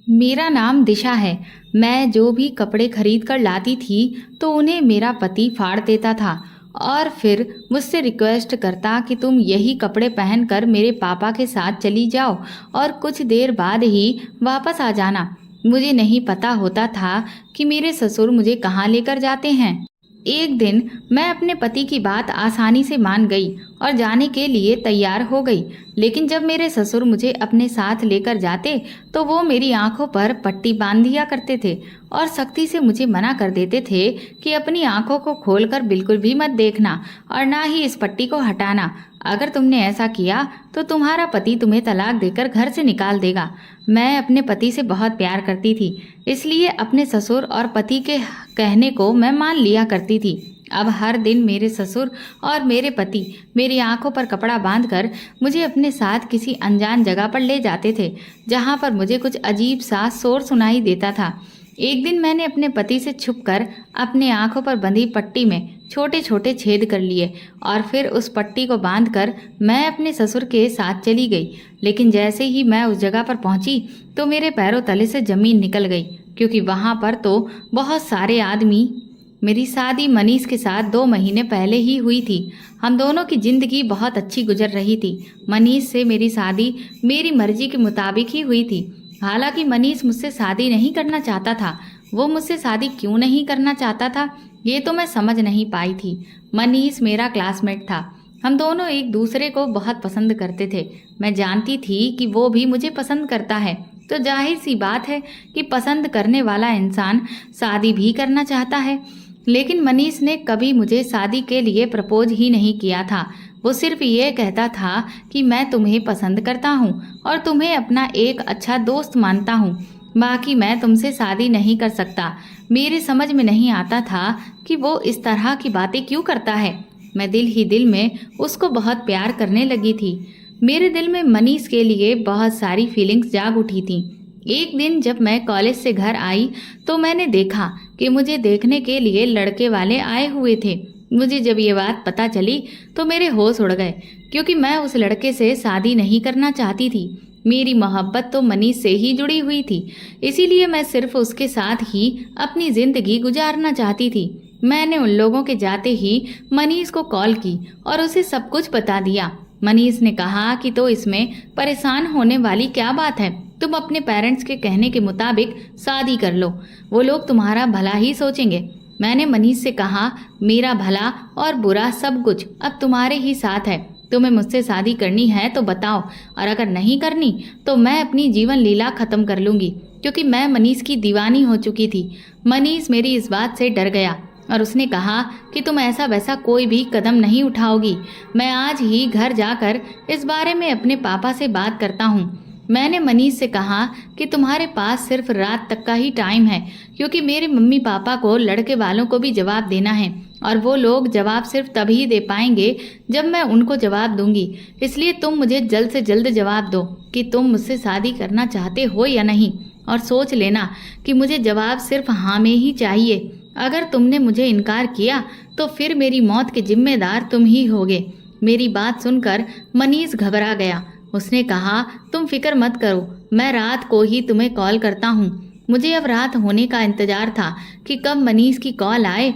मेरा नाम दिशा है। मैं जो भी कपड़े खरीद कर लाती थी तो उन्हें मेरा पति फाड़ देता था और फिर मुझसे रिक्वेस्ट करता कि तुम यही कपड़े पहनकर मेरे पापा के साथ चली जाओ और कुछ देर बाद ही वापस आ जाना। मुझे नहीं पता होता था कि मेरे ससुर मुझे कहाँ लेकर जाते हैं। एक दिन मैं अपने पति की बात आसानी से मान गई और जाने के लिए तैयार हो गई, लेकिन जब मेरे ससुर मुझे अपने साथ लेकर जाते तो वो मेरी आंखों पर पट्टी बांध दिया करते थे और सख्ती से मुझे मना कर देते थे कि अपनी आंखों को खोलकर बिल्कुल भी मत देखना और ना ही इस पट्टी को हटाना। अगर तुमने ऐसा किया तो तुम्हारा पति तुम्हें तलाक देकर घर से निकाल देगा। मैं अपने पति से बहुत प्यार करती थी, इसलिए अपने ससुर और पति के कहने को मैं मान लिया करती थी। अब हर दिन मेरे ससुर और मेरे पति मेरी आंखों पर कपड़ा बांधकर मुझे अपने साथ किसी अनजान जगह पर ले जाते थे, जहां पर मुझे कुछ अजीब सा शोर सुनाई देता था। एक दिन मैंने अपने पति से छुपकर अपने आंखों पर बंधी पट्टी में छोटे छोटे छेद कर लिए और फिर उस पट्टी को बांधकर मैं अपने ससुर के साथ चली गई। लेकिन जैसे ही मैं उस जगह पर पहुंची तो मेरे पैरों तले से जमीन निकल गई, क्योंकि वहां पर तो बहुत सारे आदमी। मेरी शादी मनीष के साथ 2 महीने पहले ही हुई थी। हम दोनों की जिंदगी बहुत अच्छी गुजर रही थी। मनीष से मेरी शादी मेरी मर्जी के मुताबिक ही हुई थी। हालांकि मनीष मुझसे शादी नहीं करना चाहता था। वो मुझसे शादी क्यों नहीं करना चाहता था ये तो मैं समझ नहीं पाई थी। मनीष मेरा क्लासमेट था। हम दोनों एक दूसरे को बहुत पसंद करते थे। मैं जानती थी कि वो भी मुझे पसंद करता है, तो जाहिर सी बात है कि पसंद करने वाला इंसान शादी भी करना चाहता है। लेकिन मनीष ने कभी मुझे शादी के लिए प्रपोज ही नहीं किया था। वो सिर्फ ये कहता था कि मैं तुम्हें पसंद करता हूँ और तुम्हें अपना एक अच्छा दोस्त मानता हूँ, बाकी मैं तुमसे शादी नहीं कर सकता। मेरे समझ में नहीं आता था कि वो इस तरह की बातें क्यों करता है। मैं दिल ही दिल में उसको बहुत प्यार करने लगी थी। मेरे दिल में मनीष के लिए बहुत सारी फीलिंग्स जाग उठी थी। एक दिन जब मैं कॉलेज से घर आई तो मैंने देखा कि मुझे देखने के लिए लड़के वाले आए हुए थे। मुझे जब ये बात पता चली तो मेरे होश उड़ गए, क्योंकि मैं उस लड़के से शादी नहीं करना चाहती थी। मेरी मोहब्बत तो मनीष से ही जुड़ी हुई थी, इसीलिए मैं सिर्फ उसके साथ ही अपनी जिंदगी गुजारना चाहती थी। मैंने उन लोगों के जाते ही मनीष को कॉल की और उसे सब कुछ बता दिया। मनीष ने कहा कि तो इसमें परेशान होने वाली क्या बात है, तुम अपने पेरेंट्स के कहने के मुताबिक शादी कर लो, वो लोग तुम्हारा भला ही सोचेंगे। मैंने मनीष से कहा, मेरा भला और बुरा सब कुछ अब तुम्हारे ही साथ है। तुम्हें मुझसे शादी करनी है तो बताओ, और अगर नहीं करनी तो मैं अपनी जीवन लीला खत्म कर लूंगी, क्योंकि मैं मनीष की दीवानी हो चुकी थी। मनीष मेरी इस बात से डर गया और उसने कहा कि तुम ऐसा वैसा कोई भी कदम नहीं उठाओगी। मैं आज ही घर जाकर इस बारे में अपने पापा से बात करता हूँ। मैंने मनीष से कहा कि तुम्हारे पास सिर्फ रात तक का ही टाइम है, क्योंकि मेरे मम्मी पापा को लड़के वालों को भी जवाब देना है और वो लोग जवाब सिर्फ तभी दे पाएंगे जब मैं उनको जवाब दूंगी। इसलिए तुम मुझे जल्द से जल्द जवाब दो कि तुम मुझसे शादी करना चाहते हो या नहीं, और सोच लेना कि मुझे जवाब सिर्फ हाँ में ही चाहिए। अगर तुमने मुझे इनकार किया तो फिर मेरी मौत के जिम्मेदार तुम ही होगे। मेरी बात सुनकर मनीष घबरा गया। उसने कहा, तुम फिक्र मत करो, मैं रात को ही तुम्हें कॉल करता हूँ। मुझे अब रात होने का इंतजार था कि कब मनीष की कॉल आए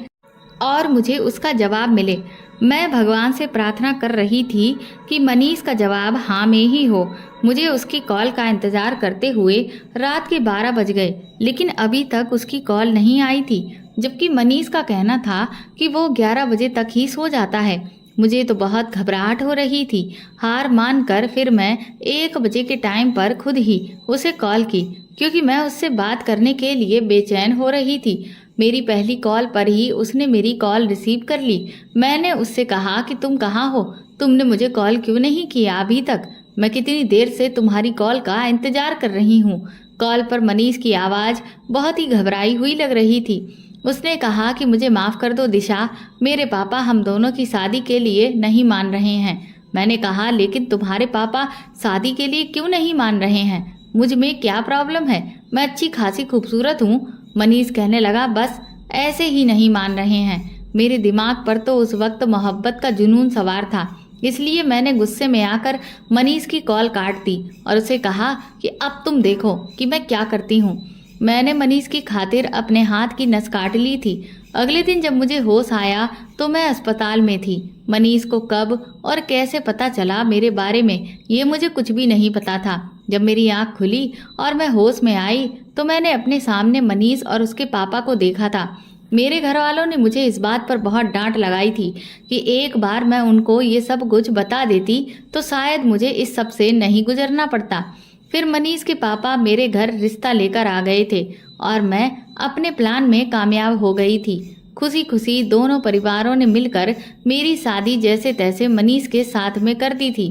और मुझे उसका जवाब मिले। मैं भगवान से प्रार्थना कर रही थी कि मनीष का जवाब हाँ में ही हो। मुझे उसकी कॉल का इंतजार करते हुए रात के 12 बज गए, लेकिन अभी तक उसकी कॉल नहीं आई थी, जबकि मनीष का कहना था कि वो 11 बजे तक ही सो जाता है। मुझे तो बहुत घबराहट हो रही थी। हार मानकर फिर मैं 1 बजे के टाइम पर खुद ही उसे कॉल की, क्योंकि मैं उससे बात करने के लिए बेचैन हो रही थी। मेरी पहली कॉल पर ही उसने मेरी कॉल रिसीव कर ली। मैंने उससे कहा कि तुम कहाँ हो, तुमने मुझे कॉल क्यों नहीं किया अभी तक? मैं कितनी देर से तुम्हारी कॉल का इंतजार कर रही हूँ। कॉल पर मनीष की आवाज़ बहुत ही घबराई हुई लग रही थी। उसने कहा कि मुझे माफ़ कर दो दिशा, मेरे पापा हम दोनों की शादी के लिए नहीं मान रहे हैं। मैंने कहा, लेकिन तुम्हारे पापा शादी के लिए क्यों नहीं मान रहे हैं? मुझ में क्या प्रॉब्लम है? मैं अच्छी खासी खूबसूरत हूँ। मनीष कहने लगा, बस ऐसे ही नहीं मान रहे हैं। मेरे दिमाग पर तो उस वक्त मोहब्बत का जुनून सवार था। इसलिए मैंने गुस्से में आकर मनीष की कॉल काट दी और उसे कहा कि अब तुम देखो कि मैं क्या करती हूँ। मैंने मनीष की खातिर अपने हाथ की नस काट ली थी। अगले दिन जब मुझे होश आया तो मैं अस्पताल में थी। मनीष को कब और कैसे पता चला मेरे बारे में, ये मुझे कुछ भी नहीं पता था। जब मेरी आंख खुली और मैं होश में आई तो मैंने अपने सामने मनीष और उसके पापा को देखा था। मेरे घर वालों ने मुझे इस बात पर बहुत डांट लगाई थी कि एक बार मैं उनको ये सब कुछ बता देती तो शायद मुझे इस सब से नहीं गुजरना पड़ता। फिर मनीष के पापा मेरे घर रिश्ता लेकर आ गए थे और मैं अपने प्लान में कामयाब हो गई थी। खुशी खुशी दोनों परिवारों ने मिलकर मेरी शादी जैसे तैसे मनीष के साथ में कर दी थी।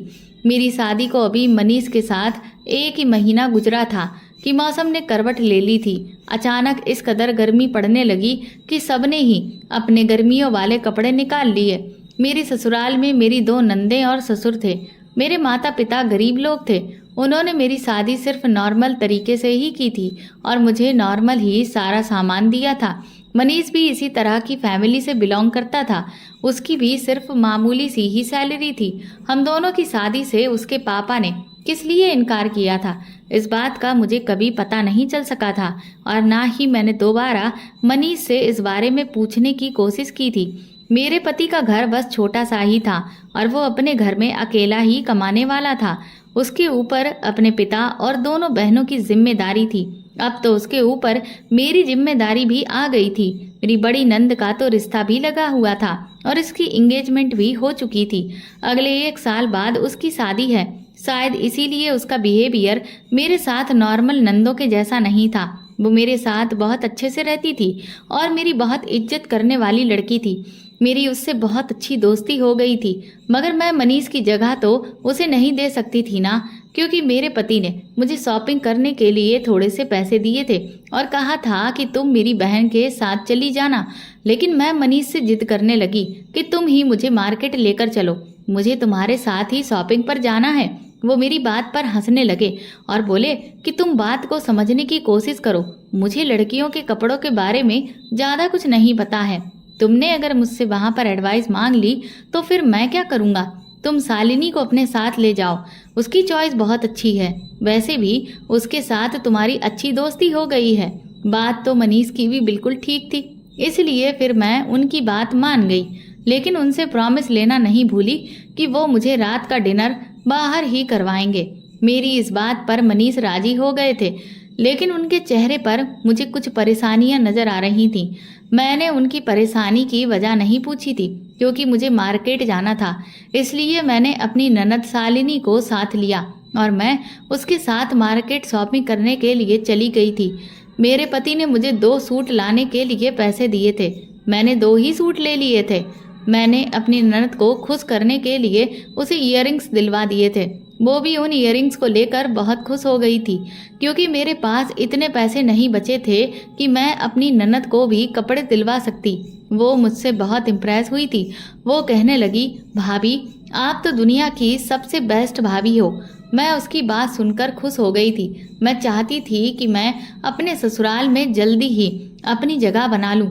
मेरी शादी को अभी मनीष के साथ 1 ही महीना गुजरा था कि मौसम ने करवट ले ली थी। अचानक इस कदर गर्मी पड़ने लगी कि सबने ही अपने गर्मियों वाले कपड़े निकाल लिए। मेरी ससुराल में मेरी 2 नंदे और ससुर थे। मेरे माता पिता गरीब लोग थे। उन्होंने मेरी शादी सिर्फ नॉर्मल तरीके से ही की थी और मुझे नॉर्मल ही सारा सामान दिया था। मनीष भी इसी तरह की फैमिली से बिलोंग करता था। उसकी भी सिर्फ मामूली सी ही सैलरी थी। हम दोनों की शादी से उसके पापा ने किस लिए इनकार किया था, इस बात का मुझे कभी पता नहीं चल सका था और ना ही मैंने दोबारा मनीष से इस बारे में पूछने की कोशिश की थी। मेरे पति का घर बस छोटा सा ही था और वो अपने घर में अकेला ही कमाने वाला था। उसके ऊपर अपने पिता और दोनों बहनों की जिम्मेदारी थी। अब तो उसके ऊपर मेरी जिम्मेदारी भी आ गई थी। मेरी बड़ी नंद का तो रिश्ता भी लगा हुआ था और इसकी एंगेजमेंट भी हो चुकी थी। अगले 1 साल बाद उसकी शादी है। शायद इसीलिए उसका बिहेवियर मेरे साथ नॉर्मल नंदों के जैसा नहीं था। वो मेरे साथ बहुत अच्छे से रहती थी और मेरी बहुत इज्जत करने वाली लड़की थी। मेरी उससे बहुत अच्छी दोस्ती हो गई थी, मगर मैं मनीष की जगह तो उसे नहीं दे सकती थी ना, क्योंकि मेरे पति ने मुझे शॉपिंग करने के लिए थोड़े से पैसे दिए थे और कहा था कि तुम मेरी बहन के साथ चली जाना। लेकिन मैं मनीष से जिद करने लगी कि तुम ही मुझे मार्केट लेकर चलो, मुझे तुम्हारे साथ ही शॉपिंग पर जाना है। वो मेरी बात पर हंसने लगे और बोले कि तुम बात को समझने की कोशिश करो, मुझे लड़कियों के कपड़ों के बारे में ज़्यादा कुछ नहीं पता है। तुमने अगर मुझसे वहाँ पर एडवाइस मांग ली तो फिर मैं क्या करूँगा। तुम शालिनी को अपने साथ ले जाओ, उसकी चॉइस बहुत अच्छी है। वैसे भी उसके साथ तुम्हारी अच्छी दोस्ती हो गई है। बात तो मनीष की भी बिल्कुल ठीक थी, इसलिए फिर मैं उनकी बात मान गई। लेकिन उनसे प्रॉमिस लेना नहीं भूली कि वो मुझे रात का डिनर बाहर ही करवाएंगे। मेरी इस बात पर मनीष राजी हो गए थे, लेकिन उनके चेहरे पर मुझे कुछ परेशानियां नजर आ रही थीं। मैंने उनकी परेशानी की वजह नहीं पूछी थी, क्योंकि मुझे मार्केट जाना था। इसलिए मैंने अपनी ननद शालिनी को साथ लिया और मैं उसके साथ मार्केट शॉपिंग करने के लिए चली गई थी। मेरे पति ने मुझे 2 सूट लाने के लिए पैसे दिए थे। मैंने 2 ही सूट ले लिए थे। मैंने अपनी ननद को खुश करने के लिए उसे इयररिंग्स दिलवा दिए थे। वो भी उन इयररिंग्स को लेकर बहुत खुश हो गई थी, क्योंकि मेरे पास इतने पैसे नहीं बचे थे कि मैं अपनी ननद को भी कपड़े दिलवा सकती। वो मुझसे बहुत इम्प्रेस हुई थी। वो कहने लगी, भाभी आप तो दुनिया की सबसे बेस्ट भाभी हो। मैं उसकी बात सुनकर खुश हो गई थी। मैं चाहती थी कि मैं अपने ससुराल में जल्दी ही अपनी जगह बना लूं।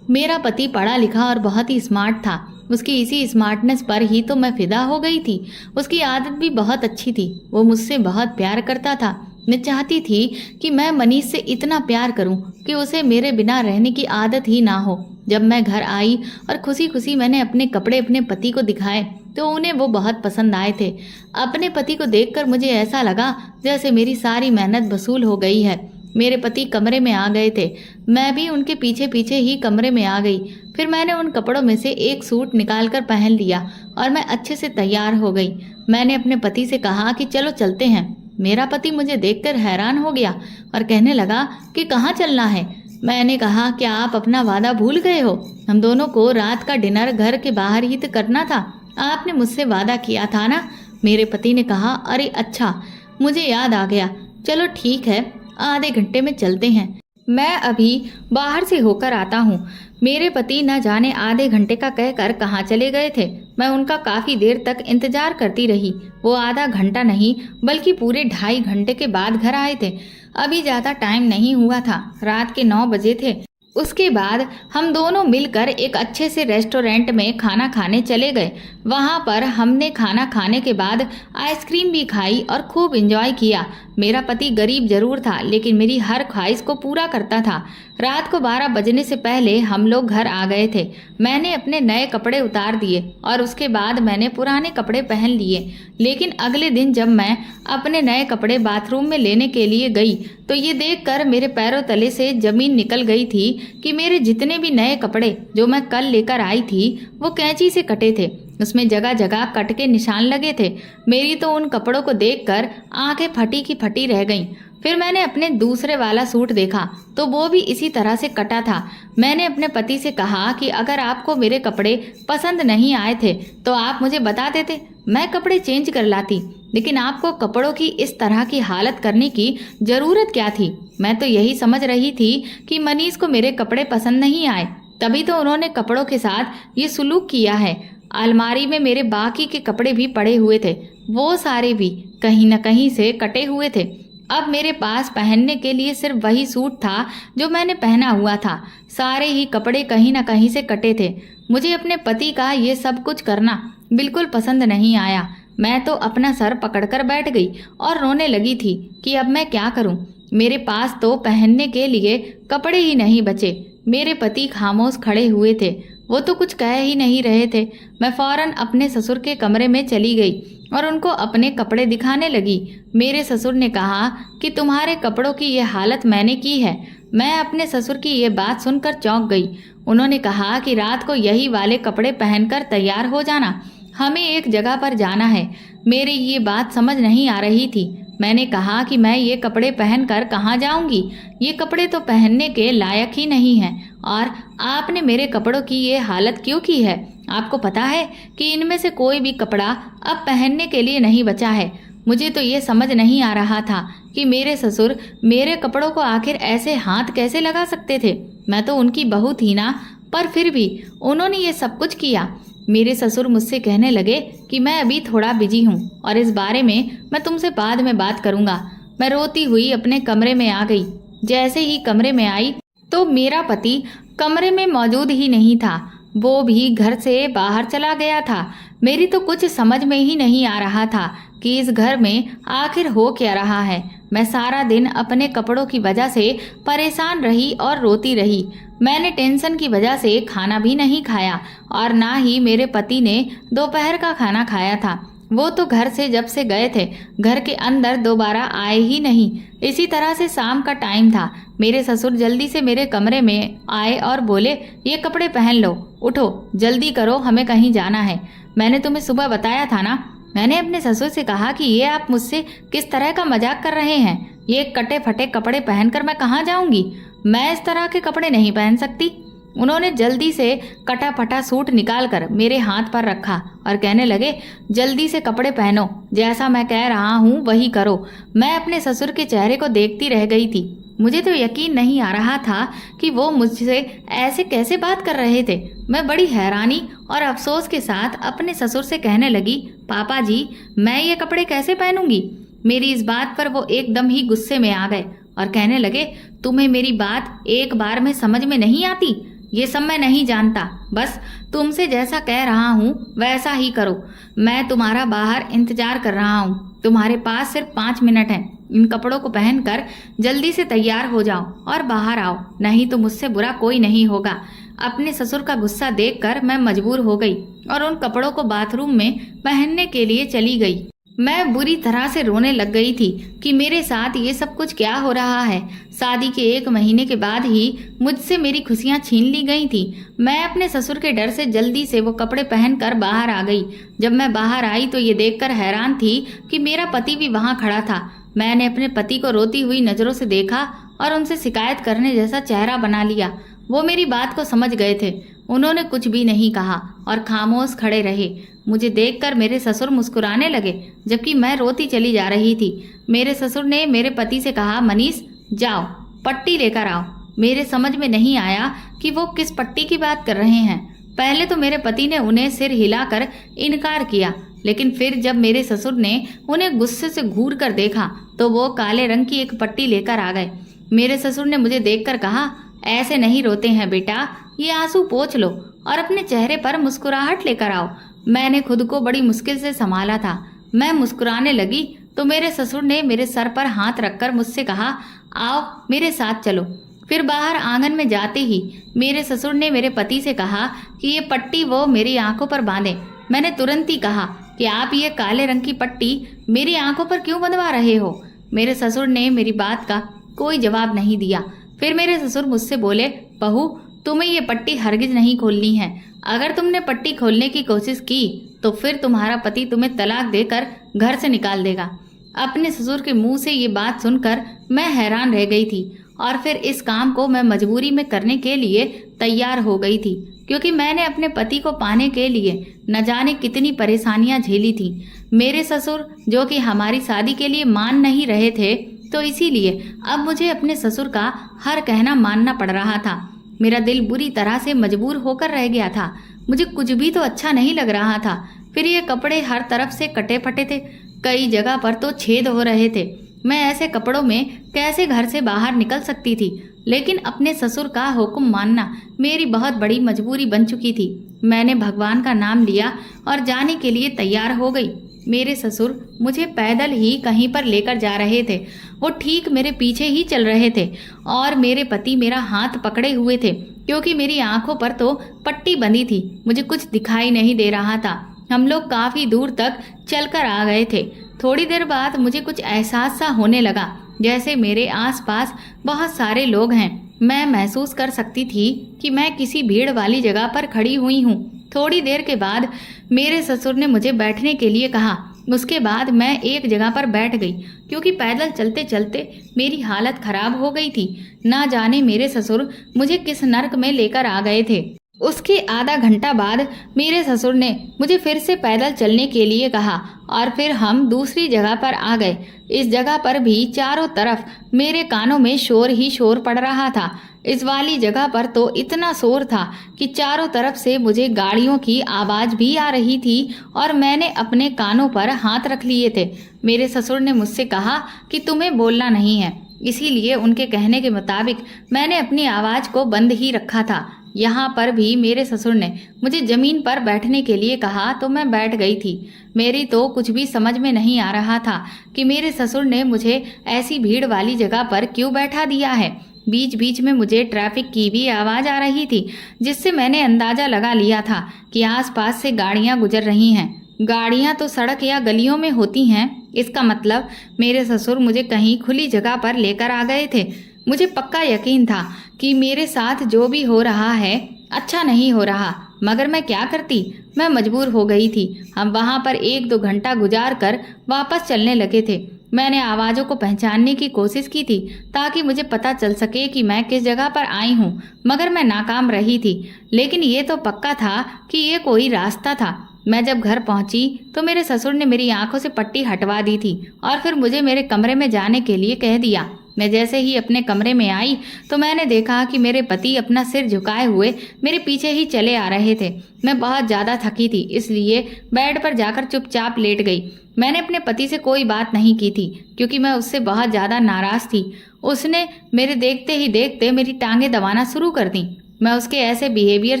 मेरा पति पढ़ा लिखा और बहुत ही स्मार्ट था। उसकी इसी स्मार्टनेस पर ही तो मैं फिदा हो गई थी। उसकी आदत भी बहुत अच्छी थी। वो मुझसे बहुत प्यार करता था। मैं चाहती थी कि मैं मनीष से इतना प्यार करूं कि उसे मेरे बिना रहने की आदत ही ना हो। जब मैं घर आई और खुशी खुशी मैंने अपने कपड़े अपने पति को दिखाए तो उन्हें वो बहुत पसंद आए थे। अपने पति को देखकर मुझे ऐसा लगा जैसे मेरी सारी मेहनत वसूल हो गई है। मेरे पति कमरे में आ गए थे। मैं भी उनके पीछे पीछे ही कमरे में आ गई। फिर मैंने उन कपड़ों में से एक सूट निकालकर पहन लिया और मैं अच्छे से तैयार हो गई। मैंने अपने पति से कहा कि चलो चलते हैं। मेरा पति मुझे देखकर हैरान हो गया और कहने लगा कि कहाँ चलना है। मैंने कहा, क्या आप अपना वादा भूल गए हो? हम दोनों को रात का डिनर घर के बाहर ही तो करना था। आपने मुझसे वादा किया था ना। मेरे पति ने कहा, अरे अच्छा, मुझे याद आ गया। चलो ठीक है, आधे घंटे में चलते हैं। मैं अभी बाहर से होकर आता हूँ। मेरे पति न जाने आधे घंटे का कहकर कहाँ चले गए थे। मैं उनका काफ़ी देर तक इंतजार करती रही। वो आधा घंटा नहीं बल्कि पूरे 2.5 घंटे के बाद घर आए थे। अभी ज़्यादा टाइम नहीं हुआ था, रात के 9 बजे थे। उसके बाद हम दोनों मिलकर एक अच्छे से रेस्टोरेंट में खाना खाने चले गए। वहाँ पर हमने खाना खाने के बाद आइसक्रीम भी खाई और खूब एंजॉय किया। मेरा पति गरीब जरूर था, लेकिन मेरी हर ख्वाहिश को पूरा करता था। रात को 12 बजने से पहले हम लोग घर आ गए थे। मैंने अपने नए कपड़े उतार दिए और उसके बाद मैंने पुराने कपड़े पहन लिए। लेकिन अगले दिन जब मैं अपने नए कपड़े बाथरूम में लेने के लिए गई तो ये देखकर मेरे पैरों तले से जमीन निकल गई थी कि मेरे जितने भी नए कपड़े जो मैं कल लेकर आई थी वो कैंची से कटे थे। उसमें जगह जगह कट के निशान लगे थे। मेरी तो उन कपड़ों को देखकर आंखें फटी की फटी रह गईं। फिर मैंने अपने दूसरे वाला सूट देखा तो वो भी इसी तरह से कटा था। मैंने अपने पति से कहा कि अगर आपको मेरे कपड़े पसंद नहीं आए थे तो आप मुझे बता देते, मैं कपड़े चेंज कर लाती। लेकिन आपको कपड़ों की इस तरह की हालत करने की ज़रूरत क्या थी? मैं तो यही समझ रही थी कि मनीष को मेरे कपड़े पसंद नहीं आए, तभी तो उन्होंने कपड़ों के साथ ये सुलूक किया है। अलमारी में मेरे बाकी के कपड़े भी पड़े हुए थे, वो सारे भी कहीं न कहीं से कटे हुए थे। अब मेरे पास पहनने के लिए सिर्फ वही सूट था जो मैंने पहना हुआ था। सारे ही कपड़े कहीं न कहीं से कटे थे। मुझे अपने पति का ये सब कुछ करना बिल्कुल पसंद नहीं आया। मैं तो अपना सर पकड़कर बैठ गई और रोने लगी थी कि अब मैं क्या करूं। मेरे पास तो पहनने के लिए कपड़े ही नहीं बचे। मेरे पति खामोश खड़े हुए थे, वो तो कुछ कह ही नहीं रहे थे। मैं फौरन अपने ससुर के कमरे में चली गई और उनको अपने कपड़े दिखाने लगी। मेरे ससुर ने कहा कि तुम्हारे कपड़ों की ये हालत मैंने की है। मैं अपने ससुर की ये बात सुनकर चौंक गई। उन्होंने कहा कि रात को यही वाले कपड़े पहनकर तैयार हो जाना, हमें एक जगह पर जाना है। मेरी ये बात समझ नहीं आ रही थी। मैंने कहा कि मैं ये कपड़े पहनकर कहाँ जाऊंगी, ये कपड़े तो पहनने के लायक ही नहीं हैं। और आपने मेरे कपड़ों की ये हालत क्यों की है? आपको पता है कि इनमें से कोई भी कपड़ा अब पहनने के लिए नहीं बचा है। मुझे तो ये समझ नहीं आ रहा था कि मेरे ससुर मेरे कपड़ों को आखिर ऐसे हाथ कैसे लगा सकते थे। मैं तो उनकी बहू थी ना, पर फिर भी उन्होंने ये सब कुछ किया। मेरे ससुर मुझसे कहने लगे कि मैं अभी थोड़ा बिजी हूँ और इस बारे में मैं तुमसे बाद में बात करूँगा। मैं रोती हुई अपने कमरे में आ गई। जैसे ही कमरे में आई तो मेरा पति कमरे में मौजूद ही नहीं था, वो भी घर से बाहर चला गया था। मेरी तो कुछ समझ में ही नहीं आ रहा था कि इस घर में आखिर हो क्या रहा है। मैं सारा दिन अपने कपड़ों की वजह से परेशान रही और रोती रही। मैंने टेंशन की वजह से खाना भी नहीं खाया और ना ही मेरे पति ने दोपहर का खाना खाया था। वो तो घर से जब से गए थे घर के अंदर दोबारा आए ही नहीं। इसी तरह से शाम का टाइम था। मेरे ससुर जल्दी से मेरे कमरे में आए और बोले, ये कपड़े पहन लो, उठो जल्दी करो, हमें कहीं जाना है। मैंने तुम्हें सुबह बताया था ना। मैंने अपने ससुर से कहा कि ये आप मुझसे किस तरह का मजाक कर रहे हैं? ये कटे फटे कपड़े पहनकर मैं कहाँ जाऊंगी? मैं इस तरह के कपड़े नहीं पहन सकती। उन्होंने जल्दी से कटा फटा सूट निकालकर मेरे हाथ पर रखा और कहने लगे, जल्दी से कपड़े पहनो, जैसा मैं कह रहा हूँ वही करो। मैं अपने ससुर के चेहरे को देखती रह गई थी। मुझे तो यकीन नहीं आ रहा था कि वो मुझसे ऐसे कैसे बात कर रहे थे। मैं बड़ी हैरानी और अफसोस के साथ अपने ससुर से कहने लगी, पापा जी, मैं ये कपड़े कैसे पहनूंगी? मेरी इस बात पर वो एकदम ही गुस्से में आ गए और कहने लगे, तुम्हें मेरी बात एक बार में समझ में नहीं आती? ये सब मैं नहीं जानता, बस तुमसे जैसा कह रहा हूँ वैसा ही करो। मैं तुम्हारा बाहर इंतजार कर रहा हूँ। तुम्हारे पास सिर्फ 5 मिनट हैं। इन कपड़ों को पहनकर जल्दी से तैयार हो जाओ और बाहर आओ, नहीं तो मुझसे बुरा कोई नहीं होगा। अपने ससुर का गुस्सा देखकर मैं मजबूर हो गई और उन कपड़ों को बाथरूम में पहनने के लिए चली गई। मैं बुरी तरह से रोने लग गई थी कि मेरे साथ ये सब कुछ क्या हो रहा है। शादी के 1 महीने के बाद ही मुझसे मेरी खुशियां छीन ली गई थी। मैं अपने ससुर के डर से जल्दी से वो कपड़े पहनकर बाहर आ गई। जब मैं बाहर आई तो ये देखकर हैरान थी कि मेरा पति भी वहां खड़ा था। मैंने अपने पति को रोती हुई नज़रों से देखा और उनसे शिकायत करने जैसा चेहरा बना लिया। वो मेरी बात को समझ गए थे। उन्होंने कुछ भी नहीं कहा और खामोश खड़े रहे। मुझे देखकर मेरे ससुर मुस्कुराने लगे जबकि मैं रोती चली जा रही थी। मेरे ससुर ने मेरे पति से कहा, मनीष जाओ पट्टी लेकर आओ। मेरे समझ में नहीं आया कि वो किस पट्टी की बात कर रहे हैं। पहले तो मेरे पति ने उन्हें सिर हिलाकर इनकार किया, लेकिन फिर जब मेरे ससुर ने उन्हें गुस्से से घूर कर देखा तो वो काले रंग की एक पट्टी लेकर आ गए। मेरे ससुर ने मुझे देखकर कहा, ऐसे नहीं रोते हैं बेटा, ये आंसू पोंछ लो और अपने चेहरे पर मुस्कुराहट लेकर आओ। मैंने खुद को बड़ी मुश्किल से संभाला था। मैं मुस्कुराने लगी तो मेरे ससुर ने मेरे सर पर हाथ रखकर मुझसे कहा, आओ मेरे साथ चलो। फिर बाहर आंगन में जाते ही मेरे ससुर ने मेरे पति से कहा कि ये पट्टी वो मेरी आंखों पर बांधे। मैंने तुरंत ही कहा कि आप ये काले रंग की पट्टी मेरी आंखों पर क्यों बंधवा रहे हो। मेरे ससुर ने मेरी बात का कोई जवाब नहीं दिया। फिर मेरे ससुर मुझसे बोले, बहू तुम्हें ये पट्टी हरगिज नहीं खोलनी है। अगर तुमने पट्टी खोलने की कोशिश की तो फिर तुम्हारा पति तुम्हें तलाक देकर घर से निकाल देगा। अपने ससुर के मुंह से ये बात सुनकर मैं हैरान रह गई थी और फिर इस काम को मैं मजबूरी में करने के लिए तैयार हो गई थी, क्योंकि मैंने अपने पति को पाने के लिए न जाने कितनी परेशानियां झेली थी। मेरे ससुर जो कि हमारी शादी के लिए मान नहीं रहे थे, तो इसीलिए अब मुझे अपने ससुर का हर कहना मानना पड़ रहा था। मेरा दिल बुरी तरह से मजबूर होकर रह गया था। मुझे कुछ भी तो अच्छा नहीं लग रहा था। फिर ये कपड़े हर तरफ से कटे फटे थे, कई जगह पर तो छेद हो रहे थे। मैं ऐसे कपड़ों में कैसे घर से बाहर निकल सकती थी, लेकिन अपने ससुर का हुक्म मानना मेरी बहुत बड़ी मजबूरी बन चुकी थी। मैंने भगवान का नाम लिया और जाने के लिए तैयार हो गई। मेरे ससुर मुझे पैदल ही कहीं पर लेकर जा रहे थे। वो ठीक मेरे पीछे ही चल रहे थे और मेरे पति मेरा हाथ पकड़े हुए थे, क्योंकि मेरी आंखों पर तो पट्टी बंधी थी। मुझे कुछ दिखाई नहीं दे रहा था। हम लोग काफी दूर तक चलकर आ गए थे। थोड़ी देर बाद मुझे कुछ एहसास सा होने लगा, जैसे मेरे आसपास बहुत सारे लोग हैं। मैं महसूस कर सकती थी कि मैं किसी भीड़ वाली जगह पर खड़ी हुई हूँ। थोड़ी देर के बाद मेरे ससुर ने मुझे बैठने के लिए कहा। उसके बाद मैं एक जगह पर बैठ गई, क्योंकि पैदल चलते चलते मेरी हालत खराब हो गई थी। ना जाने मेरे ससुर मुझे किस नर्क में लेकर आ गए थे। उसके आधा घंटा बाद मेरे ससुर ने मुझे फिर से पैदल चलने के लिए कहा और फिर हम दूसरी जगह पर आ गए। इस जगह पर भी चारों तरफ मेरे कानों में शोर ही शोर पड़ रहा था। इस वाली जगह पर तो इतना शोर था कि चारों तरफ से मुझे गाड़ियों की आवाज़ भी आ रही थी और मैंने अपने कानों पर हाथ रख लिए थे। मेरे ससुर ने मुझसे कहा कि तुम्हें बोलना नहीं है, इसीलिए उनके कहने के मुताबिक मैंने अपनी आवाज़ को बंद ही रखा था। यहाँ पर भी मेरे ससुर ने मुझे ज़मीन पर बैठने के लिए कहा तो मैं बैठ गई थी। मेरी तो कुछ भी समझ में नहीं आ रहा था कि मेरे ससुर ने मुझे ऐसी भीड़ वाली जगह पर क्यों बैठा दिया है। बीच बीच में मुझे ट्रैफिक की भी आवाज़ आ रही थी, जिससे मैंने अंदाज़ा लगा लिया था कि आसपास से गाड़ियाँ गुजर रही हैं। गाड़ियाँ तो सड़क या गलियों में होती हैं, इसका मतलब मेरे ससुर मुझे कहीं खुली जगह पर लेकर आ गए थे। मुझे पक्का यकीन था कि मेरे साथ जो भी हो रहा है अच्छा नहीं हो रहा, मगर मैं क्या करती। मैं मजबूर हो गई थी। हम वहाँ पर 1-2 घंटा गुजार कर वापस चलने लगे थे। मैंने आवाज़ों को पहचानने की कोशिश की थी ताकि मुझे पता चल सके कि मैं किस जगह पर आई हूँ, मगर मैं नाकाम रही थी। लेकिन ये तो पक्का था कि ये कोई रास्ता था। मैं जब घर पहुंची तो मेरे ससुर ने मेरी आंखों से पट्टी हटवा दी थी और फिर मुझे मेरे कमरे में जाने के लिए कह दिया। मैं जैसे ही अपने कमरे में आई तो मैंने देखा कि मेरे पति अपना सिर झुकाए हुए मेरे पीछे ही चले आ रहे थे। मैं बहुत ज़्यादा थकी थी, इसलिए बेड पर जाकर चुपचाप लेट गई। मैंने अपने पति से कोई बात नहीं की थी, क्योंकि मैं उससे बहुत ज़्यादा नाराज़ थी। उसने मेरे देखते ही देखते मेरी टांगें दबाना शुरू कर दी। मैं उसके ऐसे बिहेवियर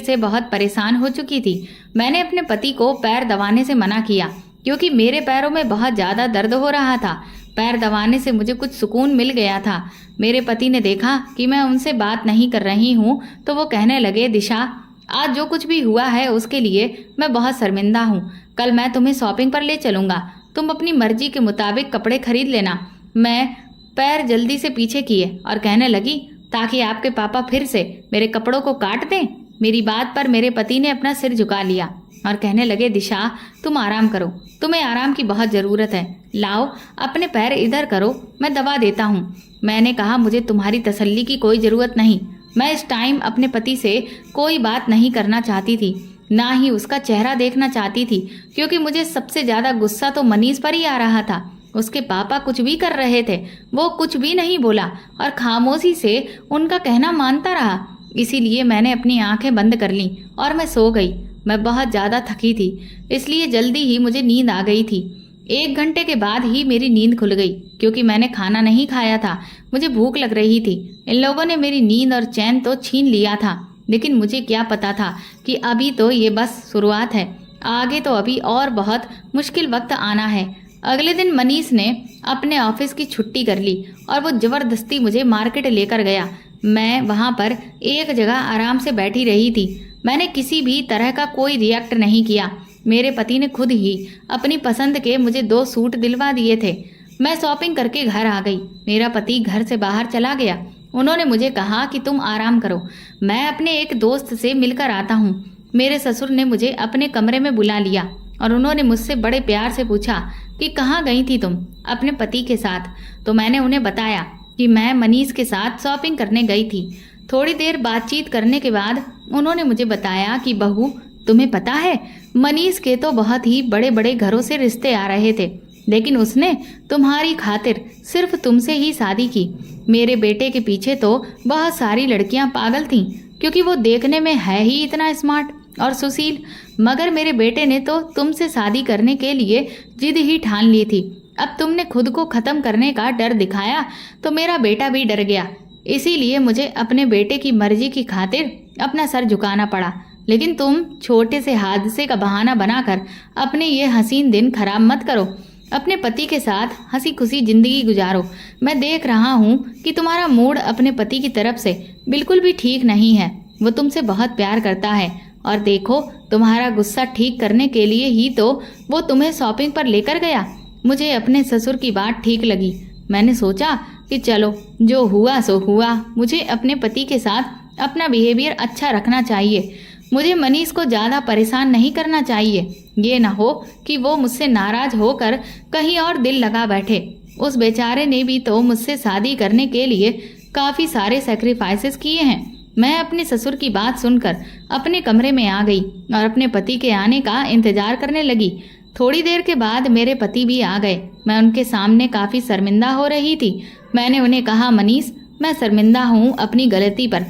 से बहुत परेशान हो चुकी थी। मैंने अपने पति को पैर दबाने से मना किया, क्योंकि मेरे पैरों में बहुत ज़्यादा दर्द हो रहा था। पैर दबाने से मुझे कुछ सुकून मिल गया था। मेरे पति ने देखा कि मैं उनसे बात नहीं कर रही हूँ तो वो कहने लगे, दिशा आज जो कुछ भी हुआ है उसके लिए मैं बहुत शर्मिंदा हूँ। कल मैं तुम्हें शॉपिंग पर ले चलूँगा, तुम अपनी मर्जी के मुताबिक कपड़े खरीद लेना। मैं पैर जल्दी से पीछे किए और कहने लगी, ताकि आपके पापा फिर से मेरे कपड़ों को काट दें। मेरी बात पर मेरे पति ने अपना सिर झुका लिया और कहने लगे, दिशा तुम आराम करो, तुम्हें आराम की बहुत ज़रूरत है। लाओ अपने पैर इधर करो, मैं दवा देता हूँ। मैंने कहा, मुझे तुम्हारी तसल्ली की कोई ज़रूरत नहीं। मैं इस टाइम अपने पति से कोई बात नहीं करना चाहती थी, ना ही उसका चेहरा देखना चाहती थी, क्योंकि मुझे सबसे ज़्यादा गुस्सा तो मनीष पर ही आ रहा था। उसके पापा कुछ भी कर रहे थे, वो कुछ भी नहीं बोला और खामोशी से उनका कहना मानता रहा। इसीलिए मैंने अपनी आंखें बंद कर लीं और मैं सो गई। मैं बहुत ज़्यादा थकी थी, इसलिए जल्दी ही मुझे नींद आ गई थी। 1 घंटे के बाद ही मेरी नींद खुल गई क्योंकि मैंने खाना नहीं खाया था। मुझे भूख लग रही थी। इन लोगों ने मेरी नींद और चैन तो छीन लिया था, लेकिन मुझे क्या पता था कि अभी तो ये बस शुरुआत है, आगे तो अभी और बहुत मुश्किल वक्त आना है। अगले दिन मनीष ने अपने ऑफिस की छुट्टी कर ली और वो ज़बरदस्ती मुझे मार्केट लेकर गया। मैं वहाँ पर एक जगह आराम से बैठी रही थी। मैंने किसी भी तरह का कोई रिएक्ट नहीं किया। मेरे पति ने खुद ही अपनी पसंद के मुझे 2 सूट दिलवा दिए थे। मैं शॉपिंग करके घर आ गई। मेरा पति घर से बाहर चला गया। उन्होंने मुझे कहा कि तुम आराम करो, मैं अपने एक दोस्त से मिलकर आता हूँ। मेरे ससुर ने मुझे अपने कमरे में बुला लिया और उन्होंने मुझसे बड़े प्यार से पूछा कि कहाँ गई थी तुम अपने पति के साथ। तो मैंने उन्हें बताया कि मैं मनीष के साथ शॉपिंग करने गई थी। थोड़ी देर बातचीत करने के बाद उन्होंने मुझे बताया कि बहू, तुम्हें पता है मनीष के तो बहुत ही बड़े बड़े घरों से रिश्ते आ रहे थे, लेकिन उसने तुम्हारी खातिर सिर्फ तुमसे ही शादी की। मेरे बेटे के पीछे तो बहुत सारी लड़कियां पागल थीं, क्योंकि वो देखने में है ही इतना स्मार्ट और सुशील, मगर मेरे बेटे ने तो तुमसे शादी करने के लिए जिद ही ठान ली थी। अब तुमने खुद को ख़त्म करने का डर दिखाया तो मेरा बेटा भी डर गया। इसीलिए मुझे अपने बेटे की मर्जी की खातिर अपना सर झुकाना पड़ा। लेकिन तुम छोटे से हादसे का बहाना बनाकर अपने ये हसीन दिन खराब मत करो। अपने पति के साथ हंसी खुशी जिंदगी गुजारो। मैं देख रहा हूँ कि तुम्हारा मूड अपने पति की तरफ से बिल्कुल भी ठीक नहीं है। वो तुमसे बहुत प्यार करता है और देखो, तुम्हारा गुस्सा ठीक करने के लिए ही तो वो तुम्हें शॉपिंग पर लेकर गया। मुझे अपने ससुर की बात ठीक लगी। मैंने सोचा कि चलो जो हुआ सो हुआ, मुझे अपने पति के साथ अपना बिहेवियर अच्छा रखना चाहिए। मुझे मनीष को ज़्यादा परेशान नहीं करना चाहिए। ये ना हो कि वो मुझसे नाराज होकर कहीं और दिल लगा बैठे। उस बेचारे ने भी तो मुझसे शादी करने के लिए काफ़ी सारे सेक्रीफाइसेस किए हैं। मैं अपने ससुर की बात सुनकर अपने कमरे में आ गई और अपने पति के आने का इंतजार करने लगी। थोड़ी देर के बाद मेरे पति भी आ गए। मैं उनके सामने काफ़ी शर्मिंदा हो रही थी। मैंने उन्हें कहा, मनीष, मैं शर्मिंदा हूँ अपनी गलती पर।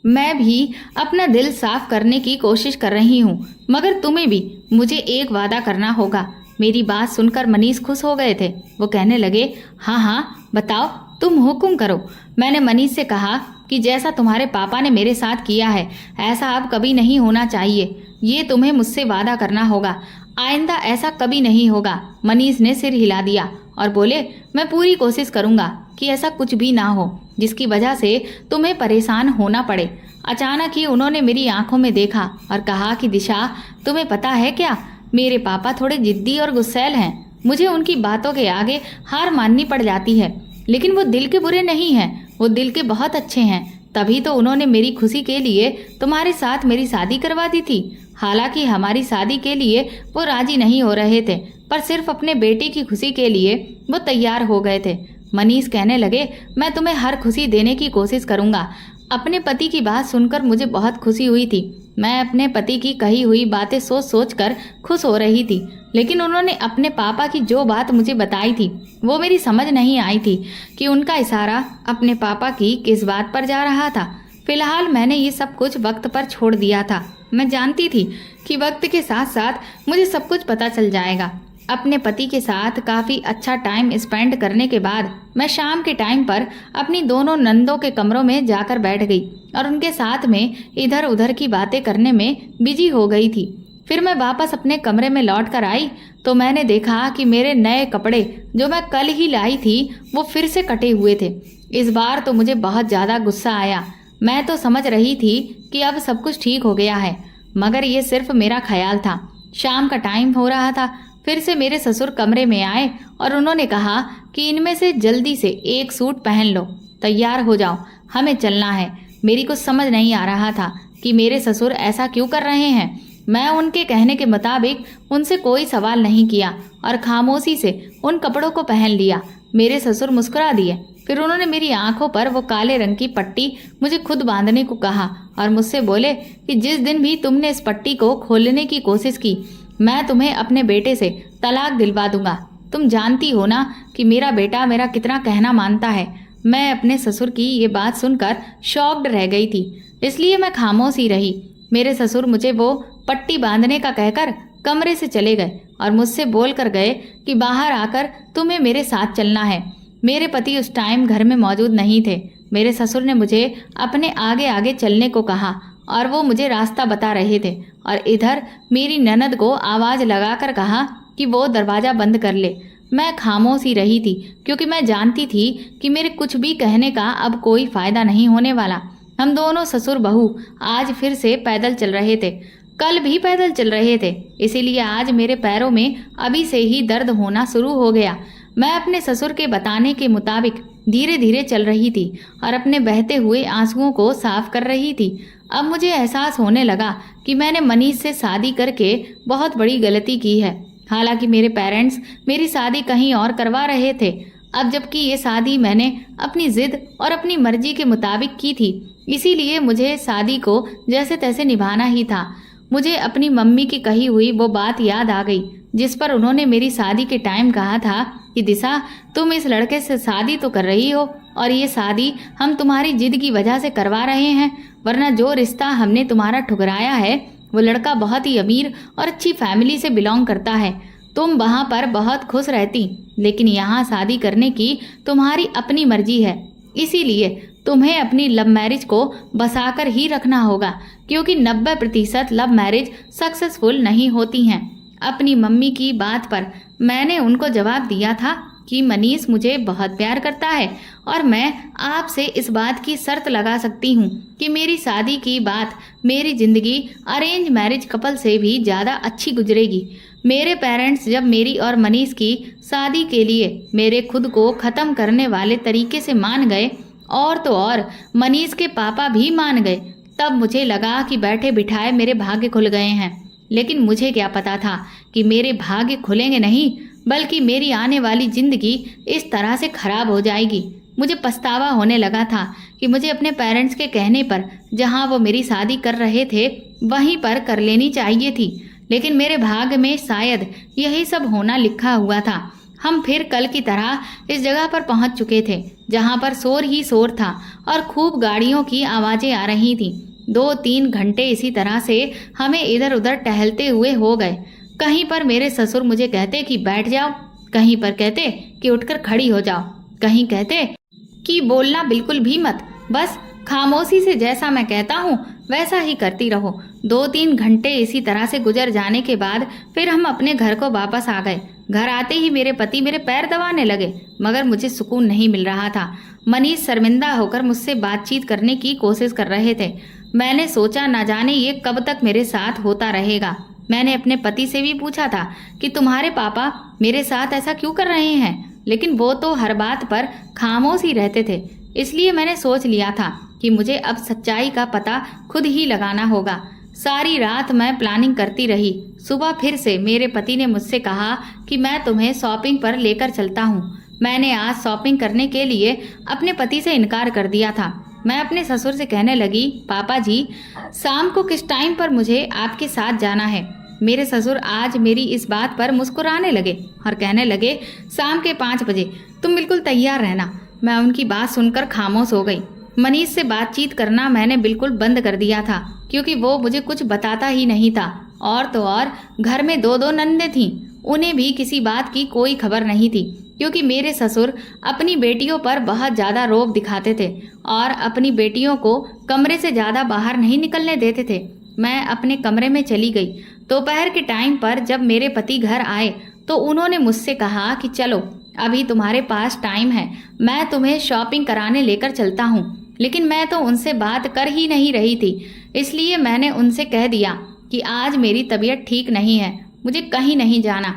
मैं भी अपना दिल साफ करने की कोशिश कर रही हूँ, मगर तुम्हें भी मुझे एक वादा करना होगा। मेरी बात सुनकर मनीष खुश हो गए थे। वो कहने लगे, हाँ हाँ बताओ, तुम हुक्म करो। मैंने मनीष से कहा कि जैसा तुम्हारे पापा ने मेरे साथ किया है, ऐसा अब कभी नहीं होना चाहिए। ये तुम्हें मुझसे वादा करना होगा। आइंदा ऐसा कभी नहीं होगा। मनीष ने सिर हिला दिया और बोले, मैं पूरी कोशिश करूंगा कि ऐसा कुछ भी ना हो जिसकी वजह से तुम्हें परेशान होना पड़े। अचानक ही उन्होंने मेरी आंखों में देखा और कहा कि दिशा, तुम्हें पता है क्या, मेरे पापा थोड़े जिद्दी और गुस्सैल हैं। मुझे उनकी बातों के आगे हार माननी पड़ जाती है, लेकिन वो दिल के बुरे नहीं हैं, वो दिल के बहुत अच्छे हैं। तभी तो उन्होंने मेरी खुशी के लिए तुम्हारे साथ मेरी शादी करवा दी थी। हालांकि हमारी शादी के लिए वो राजी नहीं हो रहे थे, पर सिर्फ अपने बेटे की खुशी के लिए वो तैयार हो गए थे। मनीष कहने लगे, मैं तुम्हें हर खुशी देने की कोशिश करूंगा। अपने पति की बात सुनकर मुझे बहुत खुशी हुई थी। मैं अपने पति की कही हुई बातें सोच सोच कर खुश हो रही थी, लेकिन उन्होंने अपने पापा की जो बात मुझे बताई थी वो मेरी समझ नहीं आई थी कि उनका इशारा अपने पापा की किस बात पर जा रहा था। फिलहाल मैंने ये सब कुछ वक्त पर छोड़ दिया था। मैं जानती थी कि वक्त के साथ साथ मुझे सब कुछ पता चल जाएगा। अपने पति के साथ काफ़ी अच्छा टाइम स्पेंड करने के बाद मैं शाम के टाइम पर अपनी दोनों नंदों के कमरों में जाकर बैठ गई और उनके साथ में इधर उधर की बातें करने में बिजी हो गई थी। फिर मैं वापस अपने कमरे में लौट कर आई तो मैंने देखा कि मेरे नए कपड़े जो मैं कल ही लाई थी वो फिर से कटे हुए थे। इस बार तो मुझे बहुत ज़्यादा गुस्सा आया। मैं तो समझ रही थी कि अब सब कुछ ठीक हो गया है, मगर ये सिर्फ मेरा ख्याल था। शाम का टाइम हो रहा था। फिर से मेरे ससुर कमरे में आए और उन्होंने कहा कि इनमें से जल्दी से एक सूट पहन लो, तैयार हो जाओ, हमें चलना है। मेरी कुछ समझ नहीं आ रहा था कि मेरे ससुर ऐसा क्यों कर रहे हैं। मैं उनके कहने के मुताबिक उनसे कोई सवाल नहीं किया और खामोशी से उन कपड़ों को पहन लिया। मेरे ससुर मुस्कुरा दिए। फिर उन्होंने मेरी आंखों पर वो काले रंग की पट्टी मुझे खुद बांधने को कहा और मुझसे बोले कि जिस दिन भी तुमने इस पट्टी को खोलने की कोशिश की, मैं तुम्हें अपने बेटे से तलाक दिलवा दूंगा। तुम जानती हो ना कि मेरा बेटा मेरा कितना कहना मानता है। मैं अपने ससुर की ये बात सुनकर शॉक्ड रह गई थी, इसलिए मैं खामोश ही रही। मेरे ससुर मुझे वो पट्टी बांधने का कहकर कमरे से चले गए और मुझसे बोल कर गए कि बाहर आकर तुम्हें मेरे साथ चलना है। मेरे पति उस टाइम घर में मौजूद नहीं थे। मेरे ससुर ने मुझे अपने आगे आगे चलने को कहा और वो मुझे रास्ता बता रहे थे, और इधर मेरी ननद को आवाज़ लगाकर कहा कि वो दरवाज़ा बंद कर ले। मैं खामोश ही रही थी, क्योंकि मैं जानती थी कि मेरे कुछ भी कहने का अब कोई फ़ायदा नहीं होने वाला। हम दोनों ससुर बहू आज फिर से पैदल चल रहे थे। कल भी पैदल चल रहे थे, इसीलिए आज मेरे पैरों में अभी से ही दर्द होना शुरू हो गया। मैं अपने ससुर के बताने के मुताबिक धीरे धीरे चल रही थी और अपने बहते हुए आंसुओं को साफ कर रही थी। अब मुझे एहसास होने लगा कि मैंने मनीष से शादी करके बहुत बड़ी गलती की है। हालांकि मेरे पेरेंट्स मेरी शादी कहीं और करवा रहे थे, अब जबकि ये शादी मैंने अपनी ज़िद और अपनी मर्जी के मुताबिक की थी, इसीलिए मुझे शादी को जैसे तैसे निभाना ही था। मुझे अपनी मम्मी की कही हुई वो बात याद आ गई जिस पर उन्होंने मेरी शादी के टाइम कहा था कि दिशा, तुम इस लड़के से शादी तो कर रही हो और ये शादी हम तुम्हारी जिद की वजह से करवा रहे हैं, वरना जो रिश्ता हमने तुम्हारा ठुकराया है वो लड़का बहुत ही अमीर और अच्छी फैमिली से बिलोंग करता है। तुम वहाँ पर बहुत खुश रहती, लेकिन यहाँ शादी करने की तुम्हारी अपनी मर्जी है, इसीलिए तुम्हें अपनी लव मैरिज को बसाकर ही रखना होगा, क्योंकि 90% लव मैरिज सक्सेसफुल नहीं होती हैं। अपनी मम्मी की बात पर मैंने उनको जवाब दिया था कि मनीष मुझे बहुत प्यार करता है और मैं आपसे इस बात की शर्त लगा सकती हूँ कि मेरी शादी की बात मेरी ज़िंदगी अरेंज मैरिज कपल से भी ज़्यादा अच्छी गुजरेगी। मेरे पेरेंट्स जब मेरी और मनीष की शादी के लिए मेरे खुद को ख़त्म करने वाले तरीके से मान गए, और तो और मनीष के पापा भी मान गए, तब मुझे लगा कि बैठे बिठाए मेरे भाग्य खुल गए हैं। लेकिन मुझे क्या पता था कि मेरे भाग्य खुलेंगे नहीं, बल्कि मेरी आने वाली ज़िंदगी इस तरह से खराब हो जाएगी। मुझे पछतावा होने लगा था कि मुझे अपने पेरेंट्स के कहने पर जहां वो मेरी शादी कर रहे थे वहीं पर कर लेनी चाहिए थी, लेकिन मेरे भाग्य में शायद यही सब होना लिखा हुआ था। हम फिर कल की तरह इस जगह पर पहुंच चुके थे जहां पर शोर ही शोर था और खूब गाड़ियों की आवाज़ें आ रही थीं। 2-3 घंटे इसी तरह से हमें इधर उधर टहलते हुए हो गए। कहीं पर मेरे ससुर मुझे कहते कि बैठ जाओ, कहीं पर कहते कि उठकर खड़ी हो जाओ, कहीं कहते कि बोलना बिल्कुल भी मत, बस खामोशी से जैसा मैं कहता हूँ वैसा ही करती रहो। 2-3 घंटे इसी तरह से गुजर जाने के बाद फिर हम अपने घर को वापस आ गए। घर आते ही मेरे पति मेरे पैर दबाने लगे, मगर मुझे सुकून नहीं मिल रहा था। मनीष शर्मिंदा होकर मुझसे बातचीत करने की कोशिश कर रहे थे। मैंने सोचा न जाने ये कब तक मेरे साथ होता रहेगा। मैंने अपने पति से भी पूछा था कि तुम्हारे पापा मेरे साथ ऐसा क्यों कर रहे हैं, लेकिन वो तो हर बात पर खामोश ही रहते थे। इसलिए मैंने सोच लिया था कि मुझे अब सच्चाई का पता खुद ही लगाना होगा। सारी रात मैं प्लानिंग करती रही। सुबह फिर से मेरे पति ने मुझसे कहा कि मैं तुम्हें शॉपिंग पर लेकर चलता हूँ। मैंने आज शॉपिंग करने के लिए अपने पति से इनकार कर दिया था। मैं अपने ससुर से कहने लगी, पापा जी, शाम को किस टाइम पर मुझे आपके साथ जाना है। मेरे ससुर आज मेरी इस बात पर मुस्कुराने लगे और कहने लगे, शाम के 5 बजे तुम बिल्कुल तैयार रहना। मैं उनकी बात सुनकर खामोश हो गई। मनीष से बातचीत करना मैंने बिल्कुल बंद कर दिया था, क्योंकि वो मुझे कुछ बताता ही नहीं था। और तो और घर में 2-2 नंदें थीं, उन्हें भी किसी बात की कोई खबर नहीं थी, क्योंकि मेरे ससुर अपनी बेटियों पर बहुत ज़्यादा रौब दिखाते थे और अपनी बेटियों को कमरे से ज़्यादा बाहर नहीं निकलने देते थे। मैं अपने कमरे में चली गई। दोपहर के टाइम पर जब मेरे पति घर आए तो उन्होंने मुझसे कहा कि चलो, अभी तुम्हारे पास टाइम है, मैं तुम्हें शॉपिंग कराने लेकर चलता हूँ। लेकिन मैं तो उनसे बात कर ही नहीं रही थी, इसलिए मैंने उनसे कह दिया कि आज मेरी तबीयत ठीक नहीं है, मुझे कहीं नहीं जाना।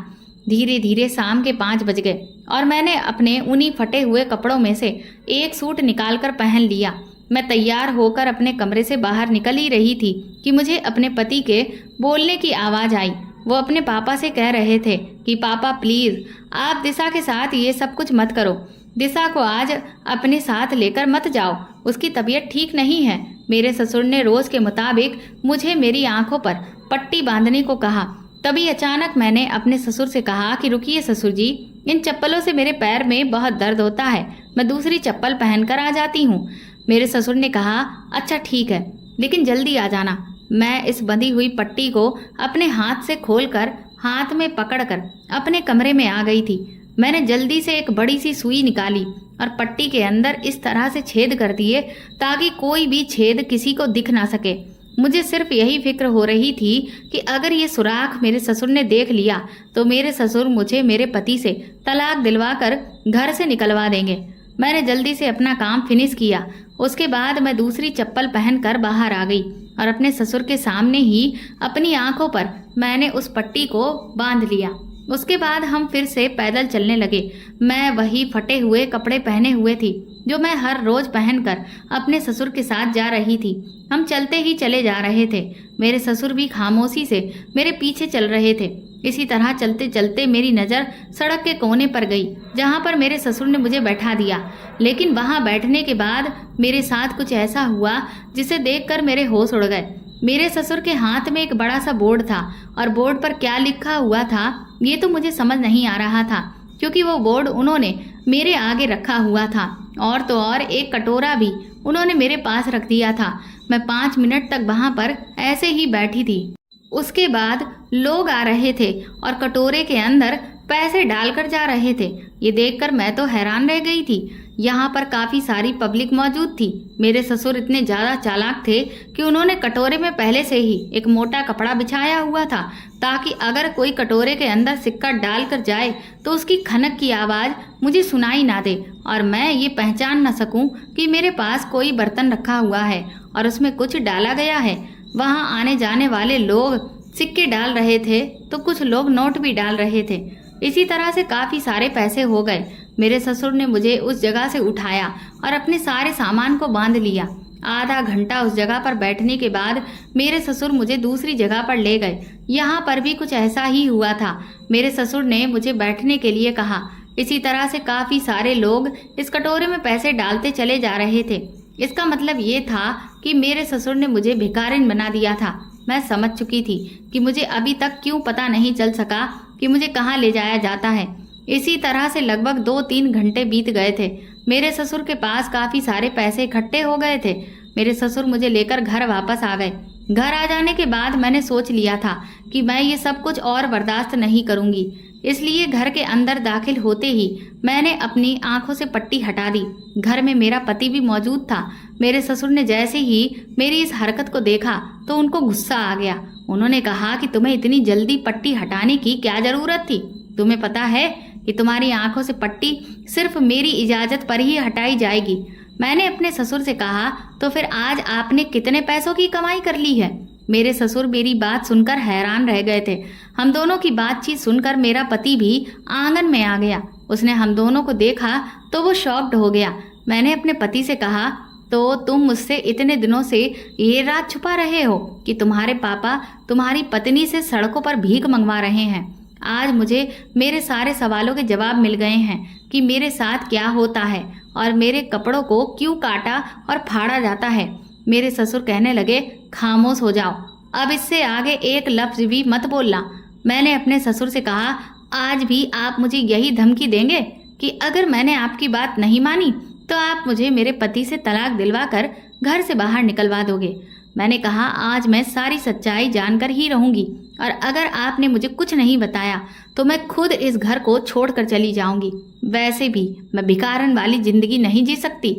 धीरे धीरे शाम के 5 बज गए और मैंने अपने उन्हीं फटे हुए कपड़ों में से एक सूट निकालकर पहन लिया। मैं तैयार होकर अपने कमरे से बाहर निकल ही रही थी कि मुझे अपने पति के बोलने की आवाज़ आई। वो अपने पापा से कह रहे थे कि पापा प्लीज़ आप दिशा के साथ ये सब कुछ मत करो, दिशा को आज अपने साथ लेकर मत जाओ, उसकी तबीयत ठीक नहीं है। मेरे ससुर ने रोज़ के मुताबिक मुझे मेरी आंखों पर पट्टी बांधने को कहा। तभी अचानक मैंने अपने ससुर से कहा कि रुकिए ससुर जी, इन चप्पलों से मेरे पैर में बहुत दर्द होता है, मैं दूसरी चप्पल पहनकर आ जाती हूँ। मेरे ससुर ने कहा, अच्छा ठीक है, लेकिन जल्दी आ जाना। मैं इस बंधी हुई पट्टी को अपने हाथ से खोलकर हाथ में पकड़कर अपने कमरे में आ गई थी। मैंने जल्दी से एक बड़ी सी सुई निकाली और पट्टी के अंदर इस तरह से छेद कर दिए ताकि कोई भी छेद किसी को दिख ना सके। मुझे सिर्फ यही फिक्र हो रही थी कि अगर ये सुराख मेरे ससुर ने देख लिया तो मेरे ससुर मुझे मेरे पति से तलाक दिलवा कर घर से निकलवा देंगे। मैंने जल्दी से अपना काम फिनिश किया। उसके बाद मैं दूसरी चप्पल पहनकर बाहर आ गई और अपने ससुर के सामने ही अपनी आंखों पर मैंने उस पट्टी को बांध लिया। उसके बाद हम फिर से पैदल चलने लगे। मैं वही फटे हुए कपड़े पहने हुए थी जो मैं हर रोज पहनकर अपने ससुर के साथ जा रही थी। हम चलते ही चले जा रहे थे। मेरे ससुर भी खामोशी से मेरे पीछे चल रहे थे। इसी तरह चलते चलते मेरी नज़र सड़क के कोने पर गई जहाँ पर मेरे ससुर ने मुझे बैठा दिया। लेकिन वहाँ बैठने के बाद मेरे साथ कुछ ऐसा हुआ जिसे देखकर मेरे होश उड़ गए। मेरे ससुर के हाथ में एक बड़ा सा बोर्ड था और बोर्ड पर क्या लिखा हुआ था ये तो मुझे समझ नहीं आ रहा था, क्योंकि वो बोर्ड उन्होंने मेरे आगे रखा हुआ था और तो और एक कटोरा भी उन्होंने मेरे पास रख दिया था। मैं 5 मिनट तक वहाँ पर ऐसे ही बैठी थी। उसके बाद लोग आ रहे थे और कटोरे के अंदर पैसे डालकर जा रहे थे। ये देखकर मैं तो हैरान रह गई थी। यहाँ पर काफ़ी सारी पब्लिक मौजूद थी। मेरे ससुर इतने ज़्यादा चालाक थे कि उन्होंने कटोरे में पहले से ही एक मोटा कपड़ा बिछाया हुआ था ताकि अगर कोई कटोरे के अंदर सिक्का डाल कर जाए तो उसकी खनक की आवाज़ मुझे सुनाई ना दे और मैं ये पहचान न सकूं कि मेरे पास कोई बर्तन रखा हुआ है और उसमें कुछ डाला गया है। वहाँ आने जाने वाले लोग सिक्के डाल रहे थे तो कुछ लोग नोट भी डाल रहे थे। इसी तरह से काफ़ी सारे पैसे हो गए। मेरे ससुर ने मुझे उस जगह से उठाया और अपने सारे सामान को बांध लिया। आधा घंटा उस जगह पर बैठने के बाद मेरे ससुर मुझे दूसरी जगह पर ले गए। यहाँ पर भी कुछ ऐसा ही हुआ था। मेरे ससुर ने मुझे बैठने के लिए कहा। इसी तरह से काफ़ी सारे लोग इस कटोरे में पैसे डालते चले जा रहे थे। इसका मतलब ये था कि मेरे ससुर ने मुझे भिखारिन बना दिया था। मैं समझ चुकी थी कि मुझे अभी तक क्यों पता नहीं चल सका कि मुझे कहाँ ले जाया जाता है। इसी तरह से लगभग 2-3 घंटे बीत गए थे। मेरे ससुर के पास काफ़ी सारे पैसे इकट्ठे हो गए थे। मेरे ससुर मुझे लेकर घर वापस आ गए। घर आ जाने के बाद मैंने सोच लिया था कि मैं ये सब कुछ और बर्दाश्त नहीं करूँगी। इसलिए घर के अंदर दाखिल होते ही मैंने अपनी आंखों से पट्टी हटा दी। घर में मेरा पति भी मौजूद था। मेरे ससुर ने जैसे ही मेरी इस हरकत को देखा तो उनको गुस्सा आ गया। उन्होंने कहा कि तुम्हें इतनी जल्दी पट्टी हटाने की क्या ज़रूरत थी? तुम्हें पता है कि तुम्हारी आंखों से पट्टी सिर्फ मेरी इजाज़त पर ही हटाई जाएगी। मैंने अपने ससुर से कहा, तो फिर आज आपने कितने पैसों की कमाई कर ली है? मेरे ससुर मेरी बात सुनकर हैरान रह गए थे। हम दोनों की बातचीत सुनकर मेरा पति भी आंगन में आ गया। उसने हम दोनों को देखा तो वो शॉक्ड हो गया। मैंने अपने पति से कहा, तो तुम मुझसे इतने दिनों से ये राज छुपा रहे हो कि तुम्हारे पापा तुम्हारी पत्नी से सड़कों पर भीख मंगवा रहे हैं। आज मुझे मेरे सारे सवालों के जवाब मिल गए हैं कि मेरे साथ क्या होता है और मेरे कपड़ों को क्यों काटा और फाड़ा जाता है। मेरे ससुर कहने लगे, खामोश हो जाओ, अब इससे आगे एक लफ्ज़ भी मत बोलना। मैंने अपने ससुर से कहा, आज भी आप मुझे यही धमकी देंगे कि अगर मैंने आपकी बात नहीं मानी तो आप मुझे मेरे पति से तलाक दिलवा कर घर से बाहर निकलवा दोगे। मैंने कहा, आज मैं सारी सच्चाई जानकर ही रहूंगी और अगर आपने मुझे कुछ नहीं बताया तो मैं खुद इस घर को छोड़कर चली जाऊंगी। वैसे भी मैं भिखारन वाली जिंदगी नहीं जी सकती।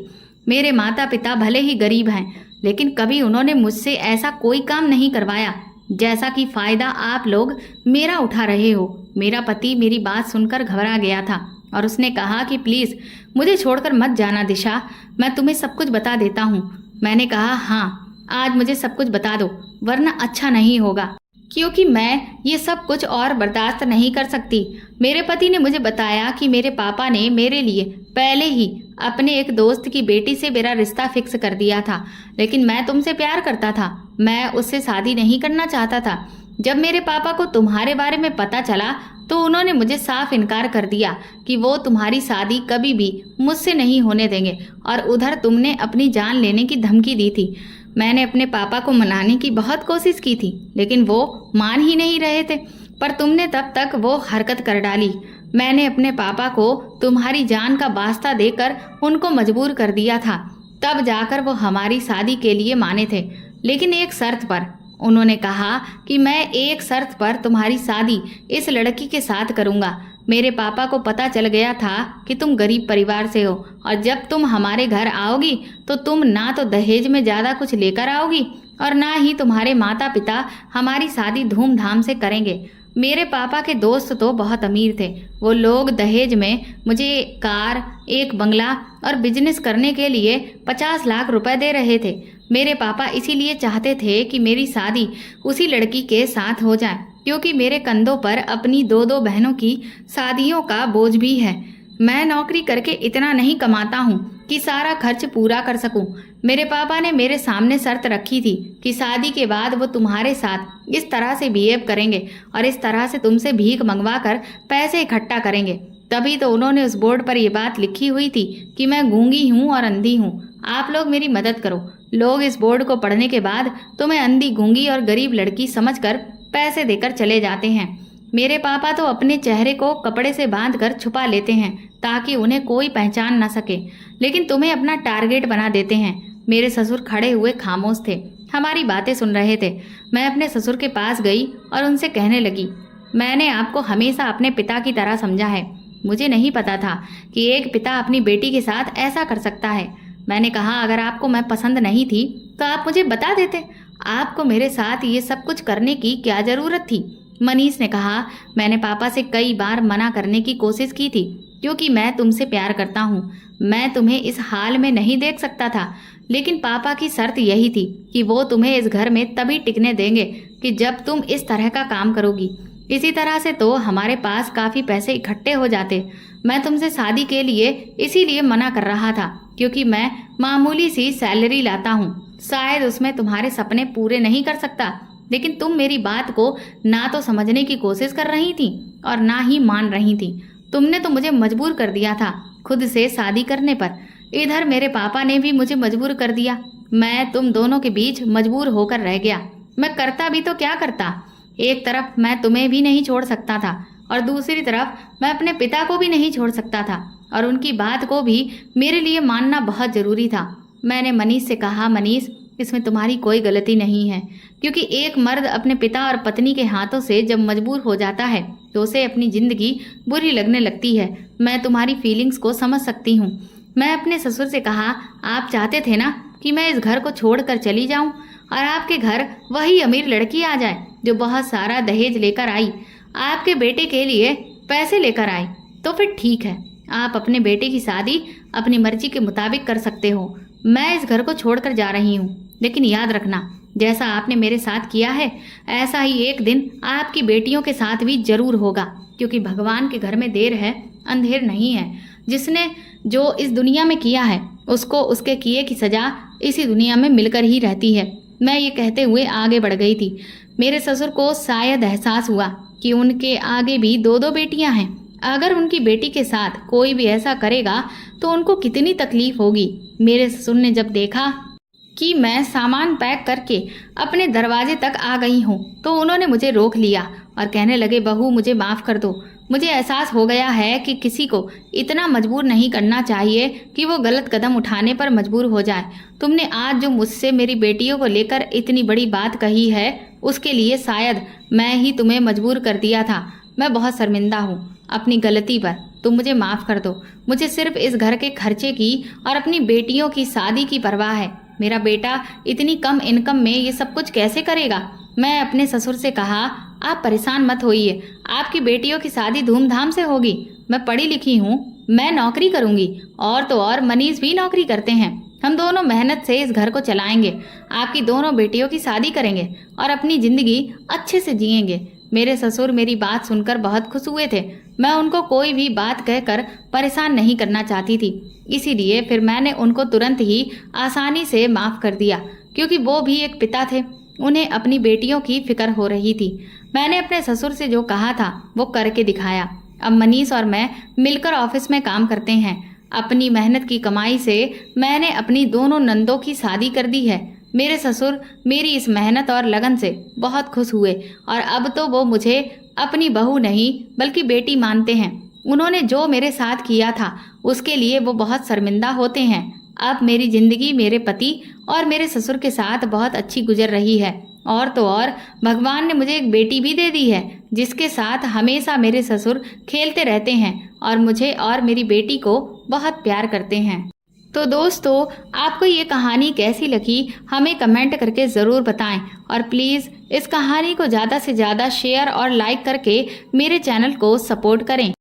मेरे माता पिता भले ही गरीब हैं, लेकिन कभी उन्होंने मुझसे ऐसा कोई काम नहीं करवाया जैसा कि फ़ायदा आप लोग मेरा उठा रहे हो। मेरा पति मेरी बात सुनकर घबरा गया था और उसने कहा कि प्लीज़ मुझे छोड़कर मत जाना दिशा, मैं तुम्हें सब कुछ बता देता हूँ। मैंने कहा, हाँ, आज मुझे सब कुछ बता दो वरना अच्छा नहीं होगा, क्योंकि मैं ये सब कुछ और बर्दाश्त नहीं कर सकती। मेरे पति ने मुझे बताया कि मेरे पापा ने मेरे लिए पहले ही अपने एक दोस्त की बेटी से मेरा रिश्ता फिक्स कर दिया था, लेकिन मैं तुमसे प्यार करता था। मैं उससे शादी नहीं करना चाहता था। जब मेरे पापा को तुम्हारे बारे में पता चला तो उन्होंने मुझे साफ इनकार कर दिया कि वो तुम्हारी शादी कभी भी मुझसे नहीं होने देंगे और उधर तुमने अपनी जान लेने की धमकी दी थी। मैंने अपने पापा को मनाने की बहुत कोशिश की थी, लेकिन वो मान ही नहीं रहे थे, पर तुमने तब तक वो हरकत कर डाली। मैंने अपने पापा को तुम्हारी जान का वास्ता देकर उनको मजबूर कर दिया था, तब जाकर वो हमारी शादी के लिए माने थे, लेकिन एक शर्त पर। उन्होंने कहा कि मैं एक शर्त पर तुम्हारी शादी इस लड़की के साथ करूँगा। मेरे पापा को पता चल गया था कि तुम गरीब परिवार से हो और जब तुम हमारे घर आओगी तो तुम ना तो दहेज में ज़्यादा कुछ लेकर आओगी और ना ही तुम्हारे माता पिता हमारी शादी धूमधाम से करेंगे। मेरे पापा के दोस्त तो बहुत अमीर थे। वो लोग दहेज में मुझे कार, एक बंगला और बिजनेस करने के लिए 50 लाख रुपए दे रहे थे। मेरे पापा इसीलिए चाहते थे कि मेरी शादी उसी लड़की के साथ हो जाए, क्योंकि मेरे कंधों पर अपनी दो दो बहनों की शादियों का बोझ भी है। मैं नौकरी करके इतना नहीं कमाता हूँ कि सारा खर्च पूरा कर सकूं। मेरे पापा ने मेरे सामने शर्त रखी थी कि शादी के बाद वो तुम्हारे साथ इस तरह से बिहेव करेंगे और इस तरह से तुमसे भीख मंगवा कर पैसे इकट्ठा करेंगे। तभी तो उन्होंने उस बोर्ड पर ये बात लिखी हुई थी कि मैं गूंगी हूँ और अंधी हूँ। आप लोग मेरी मदद करो। लोग इस बोर्ड को पढ़ने के बाद तुम्हें अंधी, गूंगी और गरीब लड़की समझकर पैसे देकर चले जाते हैं। मेरे पापा तो अपने चेहरे को कपड़े से बांधकर छुपा लेते हैं ताकि उन्हें कोई पहचान न सके, लेकिन तुम्हें अपना टारगेट बना देते हैं। मेरे ससुर खड़े हुए खामोश थे, हमारी बातें सुन रहे थे। मैं अपने ससुर के पास गई और उनसे कहने लगी, मैंने आपको हमेशा अपने पिता की तरह समझा है। मुझे नहीं पता था कि एक पिता अपनी बेटी के साथ ऐसा कर सकता है। मैंने कहा, अगर आपको मैं पसंद नहीं थी तो आप मुझे बता देते। आपको मेरे साथ ये सब कुछ करने की क्या ज़रूरत थी? मनीष ने कहा, मैंने पापा से कई बार मना करने की कोशिश की थी क्योंकि मैं तुमसे प्यार करता हूँ। मैं तुम्हें इस हाल में नहीं देख सकता था, लेकिन पापा की शर्त यही थी कि वो तुम्हें इस घर में तभी टिकने देंगे कि जब तुम इस तरह का काम करोगी। इसी तरह से तो हमारे पास काफ़ी पैसे इकट्ठे हो जाते। मैं तुमसे शादी के लिए इसीलिए मना कर रहा था क्योंकि मैं मामूली सी सैलरी लाता हूँ। शायद उसमें तुम्हारे सपने पूरे नहीं कर सकता, लेकिन तुम मेरी बात को ना तो समझने की कोशिश कर रही थी और ना ही मान रही थी। तुमने तो मुझे मजबूर कर दिया था खुद से शादी करने पर। इधर मेरे पापा ने भी मुझे मजबूर कर दिया। मैं तुम दोनों के बीच मजबूर होकर रह गया। मैं करता भी तो क्या करता? एक तरफ मैं तुम्हें भी नहीं छोड़ सकता था और दूसरी तरफ मैं अपने पिता को भी नहीं छोड़ सकता था और उनकी बात को भी मेरे लिए मानना बहुत ज़रूरी था। मैंने मनीष से कहा, मनीष, इसमें तुम्हारी कोई गलती नहीं है, क्योंकि एक मर्द अपने पिता और पत्नी के हाथों से जब मजबूर हो जाता है तो उसे अपनी ज़िंदगी बुरी लगने लगती है। मैं तुम्हारी फीलिंग्स को समझ सकती हूँ। मैं अपने ससुर से कहा, आप चाहते थे ना कि मैं इस घर को छोड़कर चली जाऊं और आपके घर वही अमीर लड़की आ जाए जो बहुत सारा दहेज लेकर आई, आपके बेटे के लिए पैसे लेकर आई। तो फिर ठीक है, आप अपने बेटे की शादी अपनी मर्जी के मुताबिक कर सकते हो। मैं इस घर को छोड़कर जा रही हूँ, लेकिन याद रखना, जैसा आपने मेरे साथ किया है ऐसा ही एक दिन आपकी बेटियों के साथ भी जरूर होगा, क्योंकि भगवान के घर में देर है अंधेर नहीं है। जिसने जो इस दुनिया में किया है उसको उसके किए की सजा इसी दुनिया में मिलकर ही रहती है। मैं ये कहते हुए आगे बढ़ गई थी। मेरे ससुर को शायद एहसास हुआ कि उनके आगे भी दो दो बेटियां हैं। अगर उनकी बेटी के साथ कोई भी ऐसा करेगा तो उनको कितनी तकलीफ होगी। मेरे ससुर ने जब देखा कि मैं सामान पैक करके अपने दरवाजे तक आ गई हूँ तो उन्होंने मुझे रोक लिया और कहने लगे, बहू, मुझे माफ़ कर दो। मुझे एहसास हो गया है कि किसी को इतना मजबूर नहीं करना चाहिए कि वो गलत कदम उठाने पर मजबूर हो जाए। तुमने आज जो मुझसे मेरी बेटियों को लेकर इतनी बड़ी बात कही है उसके लिए शायद मैं ही तुम्हें मजबूर कर दिया था। मैं बहुत शर्मिंदा हूँ अपनी गलती पर। तुम मुझे माफ़ कर दो। मुझे सिर्फ इस घर के खर्चे की और अपनी बेटियों की शादी की परवाह है। मेरा बेटा इतनी कम इनकम में ये सब कुछ कैसे करेगा? मैं अपने ससुर से कहा, आप परेशान मत होइए, आपकी बेटियों की शादी धूमधाम से होगी। मैं पढ़ी लिखी हूँ, मैं नौकरी करूँगी और तो और मनीष भी नौकरी करते हैं। हम दोनों मेहनत से इस घर को चलाएंगे, आपकी दोनों बेटियों की शादी करेंगे और अपनी ज़िंदगी अच्छे से जिएंगे। मेरे ससुर मेरी बात सुनकर बहुत खुश हुए थे। मैं उनको कोई भी बात कहकर परेशान नहीं करना चाहती थी, इसीलिए फिर मैंने उनको तुरंत ही आसानी से माफ़ कर दिया, क्योंकि वो भी एक पिता थे। उन्हें अपनी बेटियों की फिक्र हो रही थी। मैंने अपने ससुर से जो कहा था वो करके दिखाया। अब मनीष और मैं मिलकर ऑफिस में काम करते हैं। अपनी मेहनत की कमाई से मैंने अपनी दोनों नंदों की शादी कर दी है। मेरे ससुर मेरी इस मेहनत और लगन से बहुत खुश हुए और अब तो वो मुझे अपनी बहू नहीं बल्कि बेटी मानते हैं। उन्होंने जो मेरे साथ किया था उसके लिए वो बहुत शर्मिंदा होते हैं। अब मेरी ज़िंदगी मेरे पति और मेरे ससुर के साथ बहुत अच्छी गुजर रही है। और तो और भगवान ने मुझे एक बेटी भी दे दी है जिसके साथ हमेशा मेरे ससुर खेलते रहते हैं और मुझे और मेरी बेटी को बहुत प्यार करते हैं। तो दोस्तों, आपको ये कहानी कैसी लगी हमें कमेंट करके ज़रूर बताएं और प्लीज़ इस कहानी को ज़्यादा से ज़्यादा शेयर और लाइक करके मेरे चैनल को सपोर्ट करें।